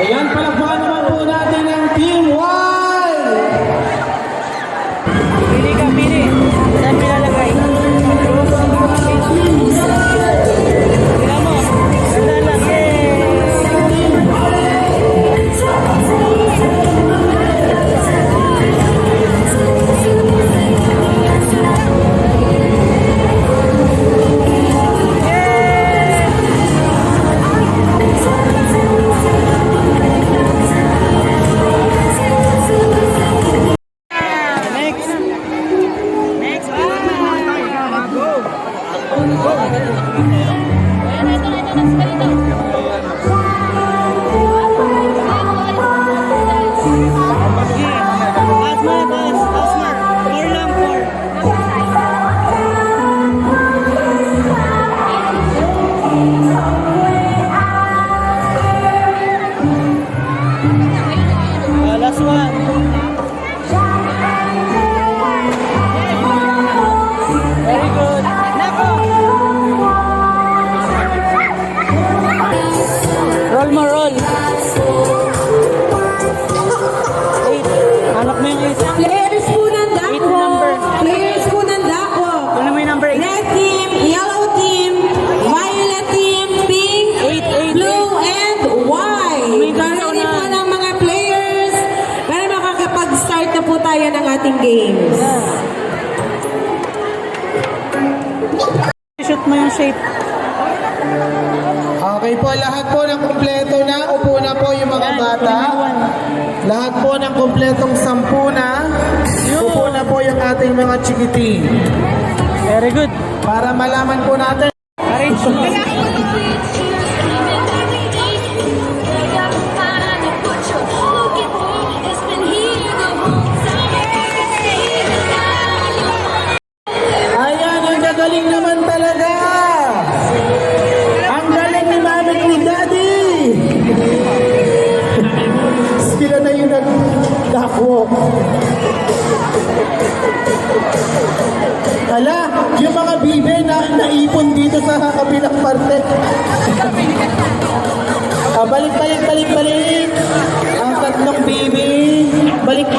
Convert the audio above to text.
Ayan, palakpakan naman po natin ang Team Y! Pili ka, pili. Saan nilalagay? Tingnan mo. Ganda lang. Last one. Very good. Nako. Roll mo, roll. 8. Hanap mo yung 8. Players po ng Dako. number. Players po ng Dako. Ano mo yung number 8? Red team, yellow team, violet team, pink, blue, and white. Ready po ng mga players para makakapag-start na po tayo ng ating games. Shoot mo yung shape. Okay po, lahat po ng kumpleto na. Upo na po yung mga bata. Lahat po ng kumpletong 10 na. Upo na po yung ating mga chikiting. Very good. Para malaman po natin. Arrange mo. Ayan, ang gagaling naman talaga. Ang galing ni Mami ni Daddy. Sila na yung nag-duckwalk. Hala, yung mga bibe na naipon dito sa kabilang parte. Balik. Ang tatlong bibe. Balik.